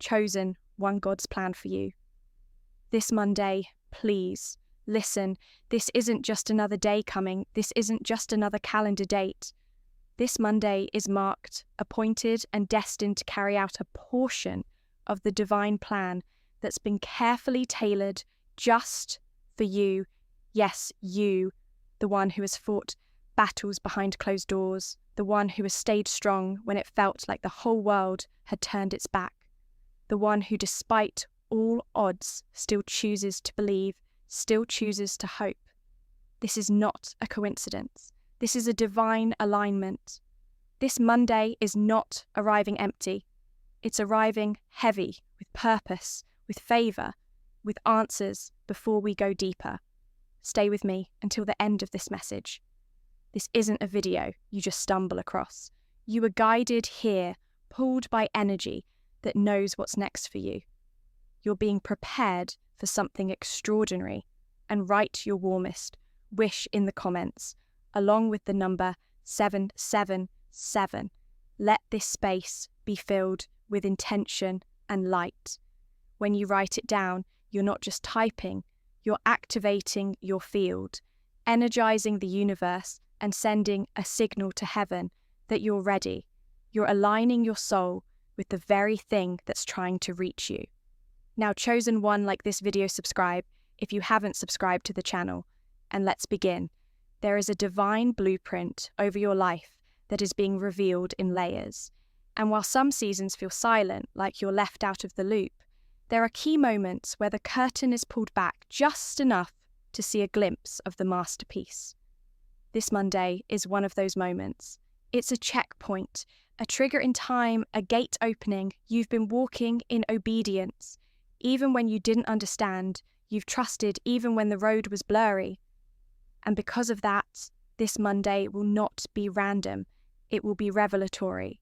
chosen one God's plan for you. This Monday, please, listen, this isn't just another day coming, this isn't just another calendar date. This Monday is marked, appointed, and destined to carry out a portion of the divine plan that's been carefully tailored just for you. Yes, you, the one who has fought battles behind closed doors, the one who has stayed strong when it felt like the whole world had turned its back, the one who, despite all odds, still chooses to believe, still chooses to hope. This is not a coincidence. This is a divine alignment. This Monday is not arriving empty. It's arriving heavy, with purpose, with favour, with answers before we go deeper. Stay with me until the end of this message. This isn't a video you just stumble across. You are guided here, pulled by energy that knows what's next for you. You're being prepared for something extraordinary, and write your warmest wish in the comments, along with the number 777. Let this space be filled with intention and light. When you write it down, you're not just typing, you're activating your field, energizing the universe and sending a signal to heaven that you're ready. You're aligning your soul with the very thing that's trying to reach you. Now, chosen one, like this video, subscribe if you haven't subscribed to the channel. And let's begin. There is a divine blueprint over your life that is being revealed in layers. And while some seasons feel silent, like you're left out of the loop, there are key moments where the curtain is pulled back just enough to see a glimpse of the masterpiece. This Monday is one of those moments. It's a checkpoint, a trigger in time, a gate opening. You've been walking in obedience. Even when you didn't understand, you've trusted even when the road was blurry. And because of that, this Monday will not be random. It will be revelatory.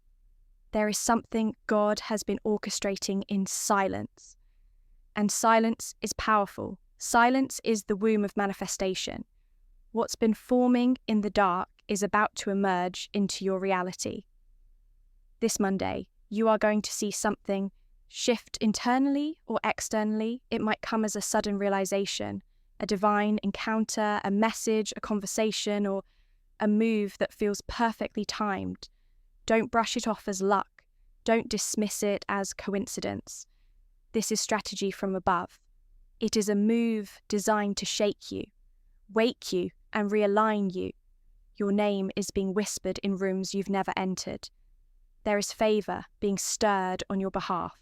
There is something God has been orchestrating in silence. And silence is powerful. Silence is the womb of manifestation. What's been forming in the dark is about to emerge into your reality. This Monday, you are going to see something shift internally or externally. It might come as a sudden realization, a divine encounter, a message, a conversation, or a move that feels perfectly timed. Don't brush it off as luck. Don't dismiss it as coincidence. This is strategy from above. It is a move designed to shake you, wake you, and realign you. Your name is being whispered in rooms you've never entered. There is favour being stirred on your behalf.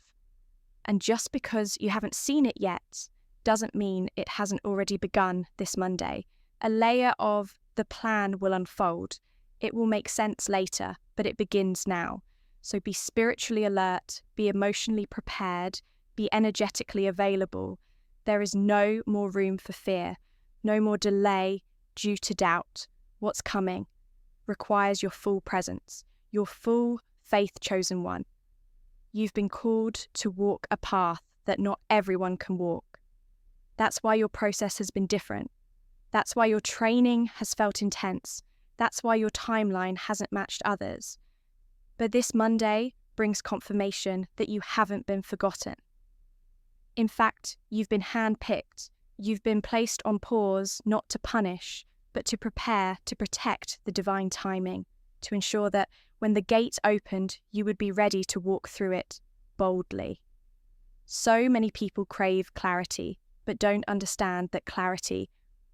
And just because you haven't seen it yet doesn't mean it hasn't already begun this Monday. A layer of the plan will unfold. It will make sense later, but it begins now. So be spiritually alert, be emotionally prepared, be energetically available. There is no more room for fear, no more delay due to doubt. What's coming requires your full presence, your full faith, chosen one. You've been called to walk a path that not everyone can walk. That's why your process has been different. That's why your training has felt intense. That's why your timeline hasn't matched others. But this Monday brings confirmation that you haven't been forgotten. In fact, you've been handpicked. You've been placed on pause, not to punish, but to prepare to protect the divine timing, to ensure that when the gate opened, you would be ready to walk through it boldly. So many people crave clarity, but don't understand that clarity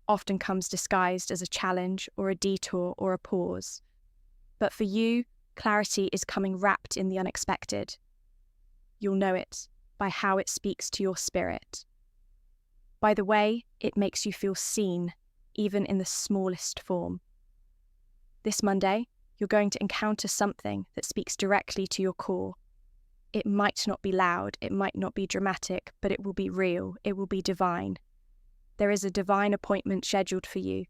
often comes disguised as a challenge or a detour or a pause. But for you, clarity is coming wrapped in the unexpected. You'll know it by how it speaks to your spirit, by the way it makes you feel seen, even in the smallest form. This Monday, you're going to encounter something that speaks directly to your core. It might not be loud, it might not be dramatic, but it will be real, it will be divine. There is a divine appointment scheduled for you.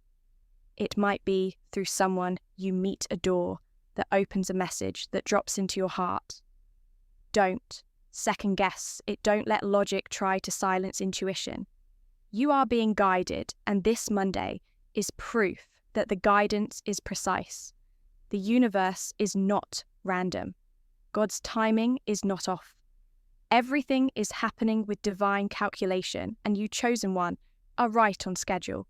It might be through someone you meet, a door that opens a message that drops into your heart. Don't second guess it. Don't let logic try to silence intuition. You are being guided, and this Monday is proof that the guidance is precise. The universe is not random. God's timing is not off. Everything is happening with divine calculation, and you chosen one are right on schedule.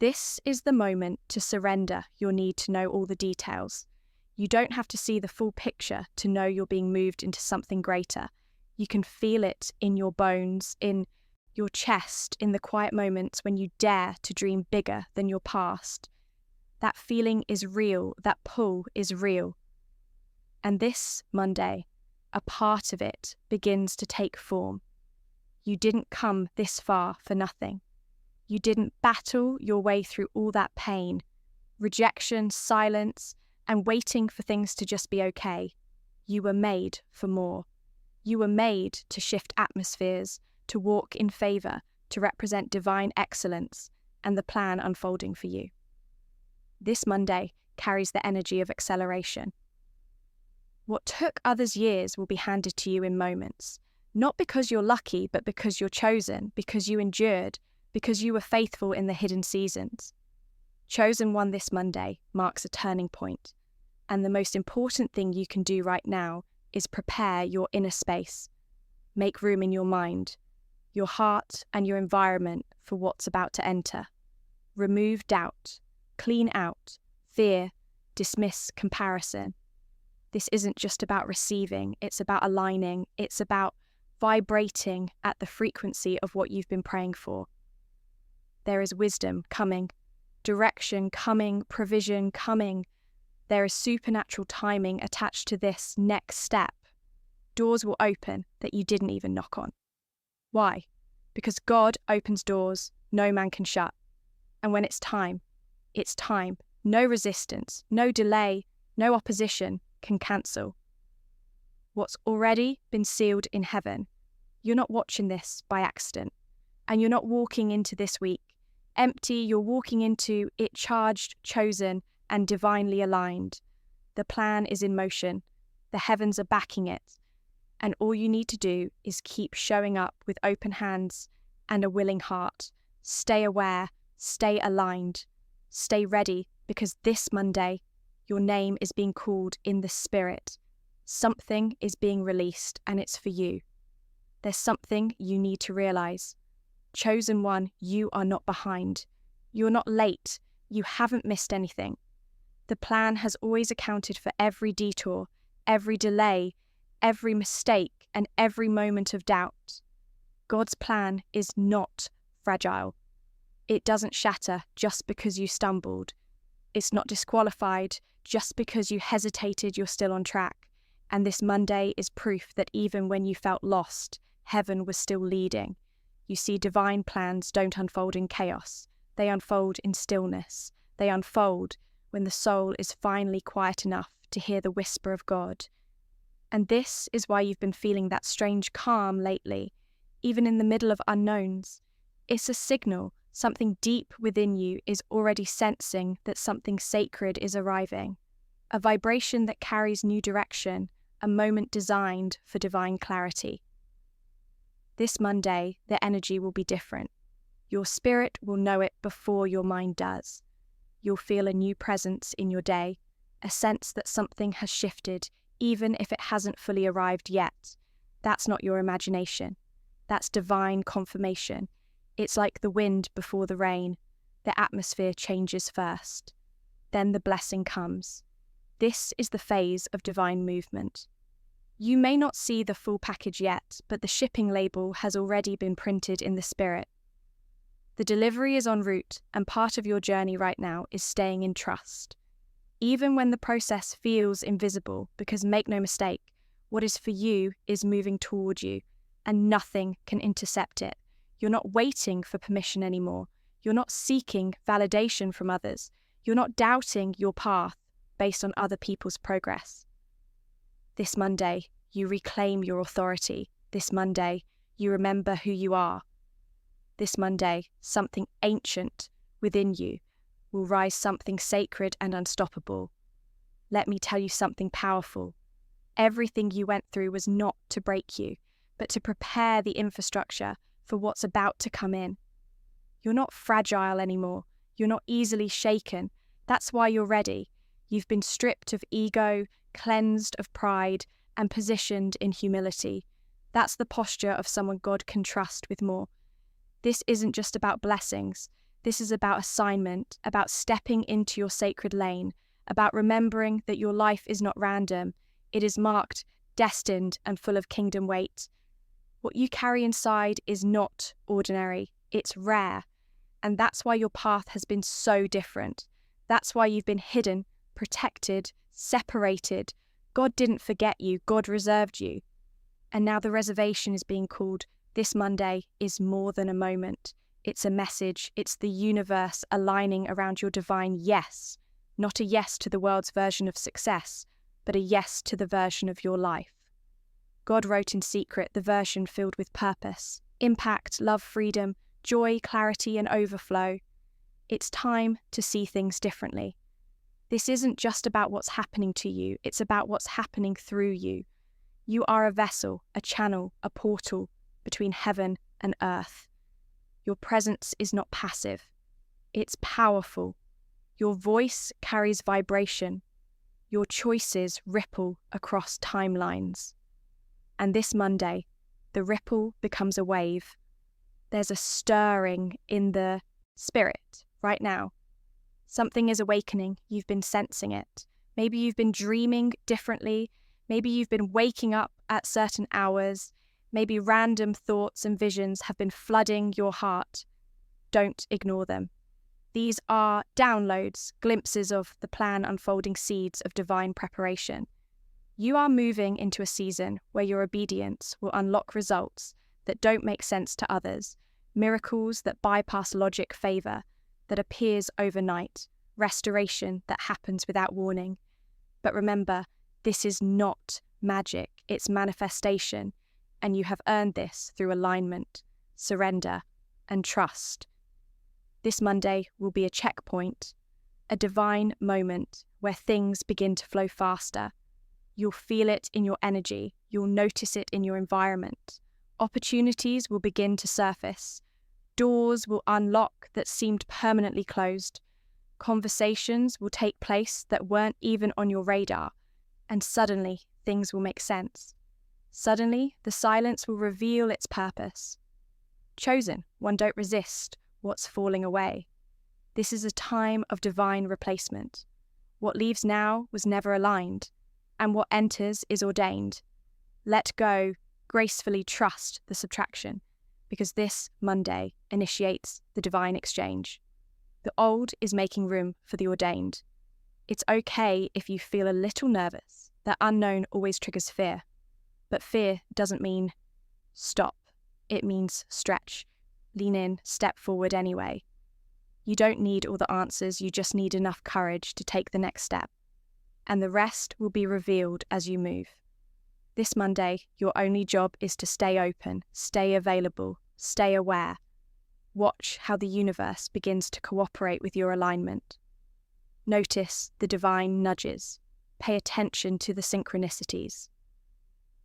This is the moment to surrender your need to know all the details. You don't have to see the full picture to know you're being moved into something greater. You can feel it in your bones, in your chest, in the quiet moments when you dare to dream bigger than your past. That feeling is real, that pull is real. And this Monday, a part of it begins to take form. You didn't come this far for nothing. You didn't battle your way through all that pain, rejection, silence, and waiting for things to just be okay. You were made for more. You were made to shift atmospheres, to walk in favor, to represent divine excellence and the plan unfolding for you. This Monday carries the energy of acceleration. What took others years will be handed to you in moments, not because you're lucky, but because you're chosen, because you endured, because you were faithful in the hidden seasons. Chosen one this Monday marks a turning point, and the most important thing you can do right now is prepare your inner space. Make room in your mind, your heart, and your environment for what's about to enter. Remove doubt, clean out fear, dismiss comparison. This isn't just about receiving, it's about aligning, it's about vibrating at the frequency of what you've been praying for. There is wisdom coming, direction coming, provision coming. There is supernatural timing attached to this next step. Doors will open that you didn't even knock on. Why? Because God opens doors no man can shut. And when it's time, it's time. No resistance, no delay, no opposition can cancel. What's already been sealed in heaven, you're not watching this by accident. And you're not walking into this week empty, you're walking into it charged, chosen, and divinely aligned. The plan is in motion. The heavens are backing it. And all you need to do is keep showing up with open hands and a willing heart. Stay aware, stay aligned, stay ready, because this Monday, your name is being called in the Spirit. Something is being released, and it's for you. There's something you need to realize. Chosen one, you are not behind. You're not late. You haven't missed anything. The plan has always accounted for every detour, every delay, every mistake, and every moment of doubt. God's plan is not fragile. It doesn't shatter just because you stumbled. It's not disqualified just because you hesitated. You're still on track. And this Monday is proof that even when you felt lost, heaven was still leading. You see, divine plans don't unfold in chaos. They unfold in stillness. They unfold when the soul is finally quiet enough to hear the whisper of God. And this is why you've been feeling that strange calm lately, even in the middle of unknowns. It's a signal. Something deep within you is already sensing that something sacred is arriving. A vibration that carries new direction, a moment designed for divine clarity. This Monday, the energy will be different. Your spirit will know it before your mind does. You'll feel a new presence in your day, a sense that something has shifted, even if it hasn't fully arrived yet. That's not your imagination. That's divine confirmation. It's like the wind before the rain. The atmosphere changes first. Then the blessing comes. This is the phase of divine movement. You may not see the full package yet, but the shipping label has already been printed in the spirit. The delivery is en route, and part of your journey right now is staying in trust. Even when the process feels invisible, because make no mistake, what is for you is moving toward you, and nothing can intercept it. You're not waiting for permission anymore. You're not seeking validation from others. You're not doubting your path based on other people's progress. This Monday, you reclaim your authority. This Monday, you remember who you are. This Monday, something ancient within you will rise, something sacred and unstoppable. Let me tell you something powerful. Everything you went through was not to break you, but to prepare the infrastructure for what's about to come in. You're not fragile anymore. You're not easily shaken. That's why you're ready. You've been stripped of ego, cleansed of pride, and positioned in humility. That's the posture of someone God can trust with more. This isn't just about blessings. This is about assignment, about stepping into your sacred lane, about remembering that your life is not random. It is marked, destined, and full of kingdom weight. What you carry inside is not ordinary. It's rare. And that's why your path has been so different. That's why you've been hidden, protected, separated. God didn't forget you. God reserved you. And now the reservation is being called. This Monday is more than a moment. It's a message. It's the universe aligning around your divine yes. Not a yes to the world's version of success, but a yes to the version of your life. God wrote in secret the version filled with purpose, impact, love, freedom, joy, clarity, and overflow. It's time to see things differently. This isn't just about what's happening to you, it's about what's happening through you. You are a vessel, a channel, a portal between heaven and earth. Your presence is not passive, it's powerful. Your voice carries vibration. Your choices ripple across timelines. And this Monday, the ripple becomes a wave. There's a stirring in the spirit right now. Something is awakening. You've been sensing it. Maybe you've been dreaming differently. Maybe you've been waking up at certain hours. Maybe random thoughts and visions have been flooding your heart. Don't ignore them. These are downloads, glimpses of the plan unfolding, seeds of divine preparation. You are moving into a season where your obedience will unlock results that don't make sense to others, miracles that bypass logic, favor that appears overnight, restoration that happens without warning. But remember, this is not magic, it's manifestation, and you have earned this through alignment, surrender, and trust. This Monday will be a checkpoint, a divine moment where things begin to flow faster. You'll feel it in your energy, you'll notice it in your environment. Opportunities will begin to surface. Doors will unlock that seemed permanently closed. Conversations will take place that weren't even on your radar. And suddenly, things will make sense. Suddenly, the silence will reveal its purpose. Chosen, one, don't resist what's falling away. This is a time of divine replacement. What leaves now was never aligned, and what enters is ordained. Let go, gracefully trust the subtraction, because this Monday initiates the divine exchange. The old is making room for the ordained. It's okay if you feel a little nervous. The unknown always triggers fear. But fear doesn't mean stop. It means stretch. Lean in, step forward anyway. You don't need all the answers, you just need enough courage to take the next step. And the rest will be revealed as you move. This Monday, your only job is to stay open, stay available, stay aware. Watch how the universe begins to cooperate with your alignment. Notice the divine nudges. Pay attention to the synchronicities.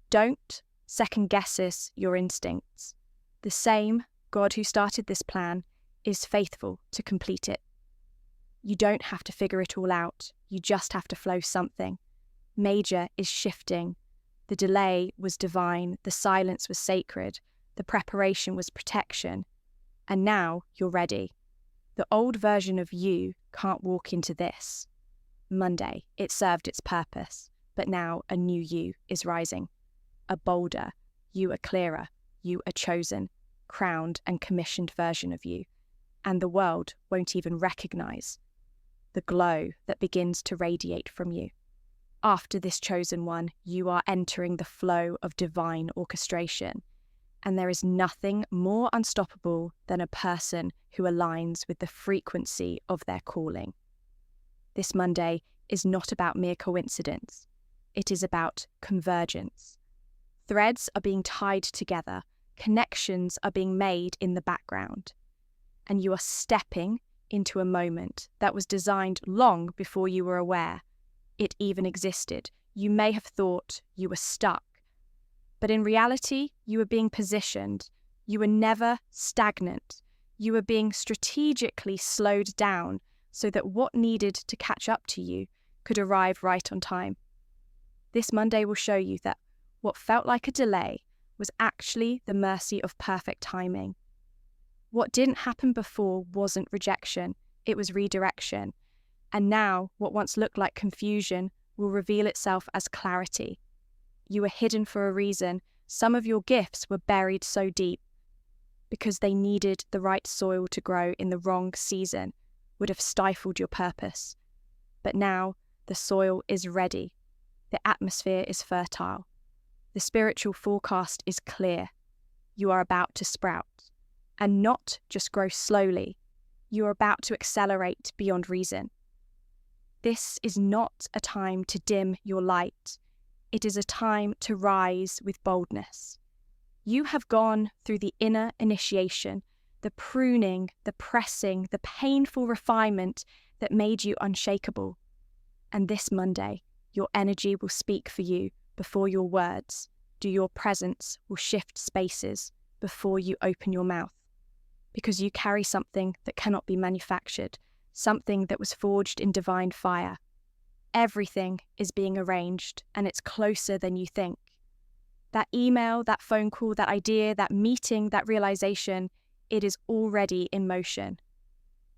Don't second-guess your instincts. The same God who started this plan is faithful to complete it. You don't have to figure it all out. You just have to flow something. Major is shifting. The delay was divine. The silence was sacred. The preparation was protection. And now you're ready. The old version of you can't walk into this. Monday, it served its purpose, but now a new you is rising. A bolder, you a clearer, you a chosen, crowned and commissioned version of you. And the world won't even recognize the glow that begins to radiate from you. After this chosen one, you are entering the flow of divine orchestration. And there is nothing more unstoppable than a person who aligns with the frequency of their calling. This Monday is not about mere coincidence. It is about convergence. Threads are being tied together. Connections are being made in the background. And you are stepping into a moment that was designed long before you were aware it even existed. You may have thought you were stuck. But in reality, you were being positioned. You were never stagnant. You were being strategically slowed down so that what needed to catch up to you could arrive right on time. This Monday will show you that what felt like a delay, was actually the mercy of perfect timing. What didn't happen before wasn't rejection, it was redirection. And now, what once looked like confusion will reveal itself as clarity. You were hidden for a reason. Some of your gifts were buried so deep because they needed the right soil to grow in the wrong season, would have stifled your purpose. But now, the soil is ready. The atmosphere is fertile. The spiritual forecast is clear. You are about to sprout. And not just grow slowly. You are about to accelerate beyond reason. This is not a time to dim your light. It is a time to rise with boldness. You have gone through the inner initiation, the pruning, the pressing, the painful refinement that made you unshakable. And this Monday, your energy will speak for you before your words. Your presence will shift spaces before you open your mouth. Because you carry something that cannot be manufactured, something that was forged in divine fire. Everything is being arranged, and it's closer than you think. That email, that phone call, that idea, that meeting, that realization, it is already in motion.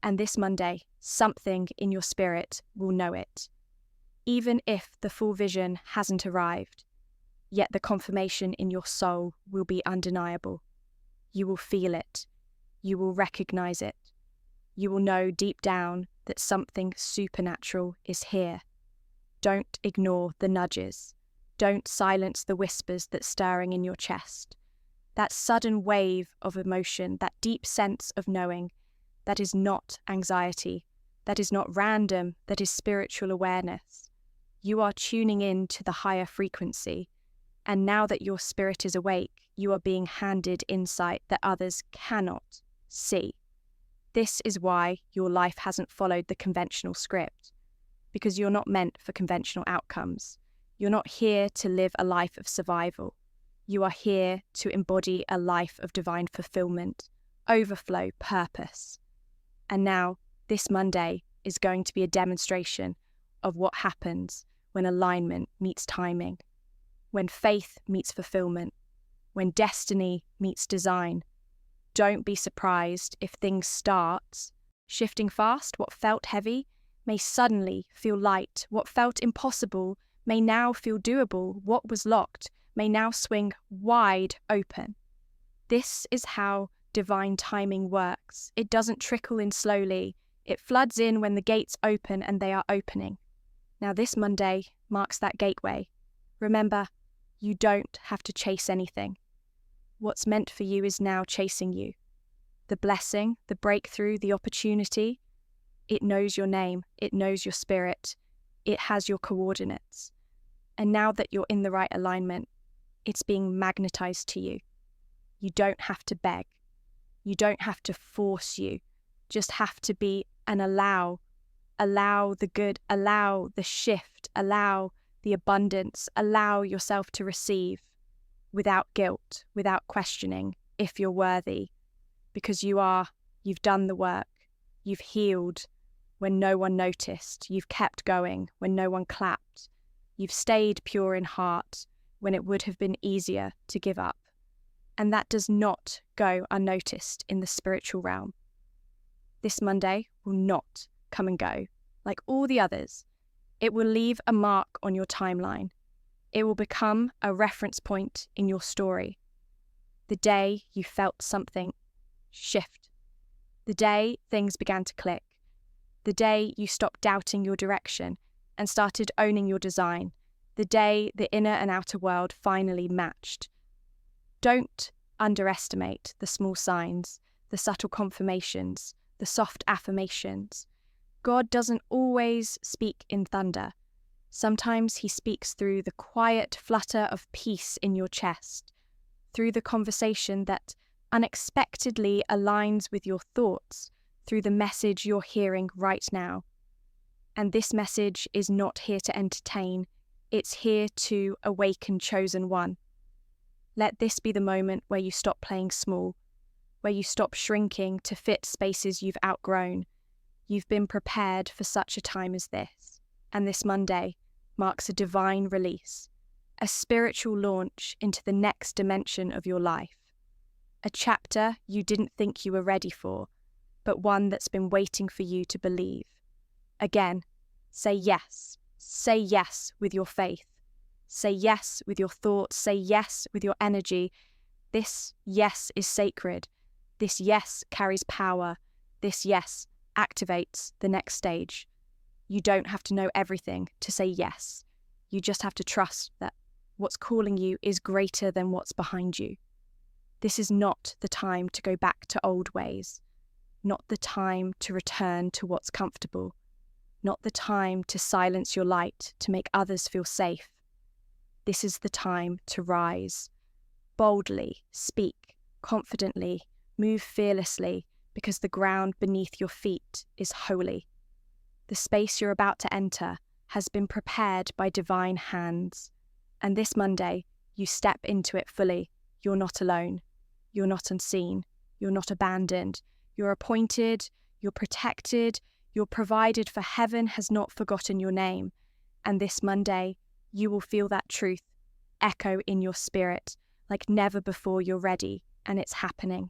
And this Monday, something in your spirit will know it. Even if the full vision hasn't arrived, yet the confirmation in your soul will be undeniable. You will feel it. You will recognize it. You will know deep down that something supernatural is here. Don't ignore the nudges. Don't silence the whispers that's stirring in your chest. That sudden wave of emotion, that deep sense of knowing, that is not anxiety, that is not random, that is spiritual awareness. You are tuning in to the higher frequency, and now that your spirit is awake, you are being handed insight that others cannot see. This is why your life hasn't followed the conventional script, because you're not meant for conventional outcomes. You're not here to live a life of survival. You are here to embody a life of divine fulfillment, overflow, purpose. And now, this Monday is going to be a demonstration of what happens when alignment meets timing, when faith meets fulfillment, when destiny meets design. Don't be surprised if things start shifting fast. What felt heavy may suddenly feel light. What felt impossible may now feel doable. What was locked may now swing wide open. This is how divine timing works. It doesn't trickle in slowly. It floods in when the gates open, and they are opening. Now this Monday marks that gateway. Remember, you don't have to chase anything. What's meant for you is now chasing you. The blessing, the breakthrough, the opportunity, it knows your name, it knows your spirit, it has your coordinates. And now that you're in the right alignment, it's being magnetized to you. You don't have to beg. You don't have to force you. Just have to be and allow. Allow the good, allow the shift, allow the abundance, allow yourself to receive without guilt, without questioning if you're worthy, because you've done the work, you've healed when no one noticed, you've kept going when no one clapped, you've stayed pure in heart when it would have been easier to give up. And that does not go unnoticed in the spiritual realm. This Monday will not come and go like all the others. It will leave a mark on your timeline. It will become a reference point in your story. The day you felt something shift. The day things began to click. The day you stopped doubting your direction and started owning your design. The day the inner and outer world finally matched. Don't underestimate the small signs, the subtle confirmations, the soft affirmations. God doesn't always speak in thunder. Sometimes he speaks through the quiet flutter of peace in your chest, through the conversation that unexpectedly aligns with your thoughts, through the message you're hearing right now. And this message is not here to entertain, it's here to awaken chosen one. Let this be the moment where you stop playing small, where you stop shrinking to fit spaces you've outgrown. You've been prepared for such a time as this. And this Monday marks a divine release, a spiritual launch into the next dimension of your life. A chapter you didn't think you were ready for, but one that's been waiting for you to believe. Again, say yes. Say yes with your faith. Say yes with your thoughts. Say yes with your energy. This yes is sacred. This yes carries power. This yes activates the next stage. You don't have to know everything to say yes. You just have to trust that what's calling you is greater than what's behind you. This is not the time to go back to old ways, not the time to return to what's comfortable, not the time to silence your light to make others feel safe. This is the time to rise. Boldly, speak, confidently, move fearlessly, because the ground beneath your feet is holy. The space you're about to enter has been prepared by divine hands, and this Monday, you step into it fully. You're not alone. You're not unseen. You're not abandoned. You're appointed. You're protected. You're provided, for heaven has not forgotten your name. And this Monday, you will feel that truth echo in your spirit like never before. You're ready, and it's happening.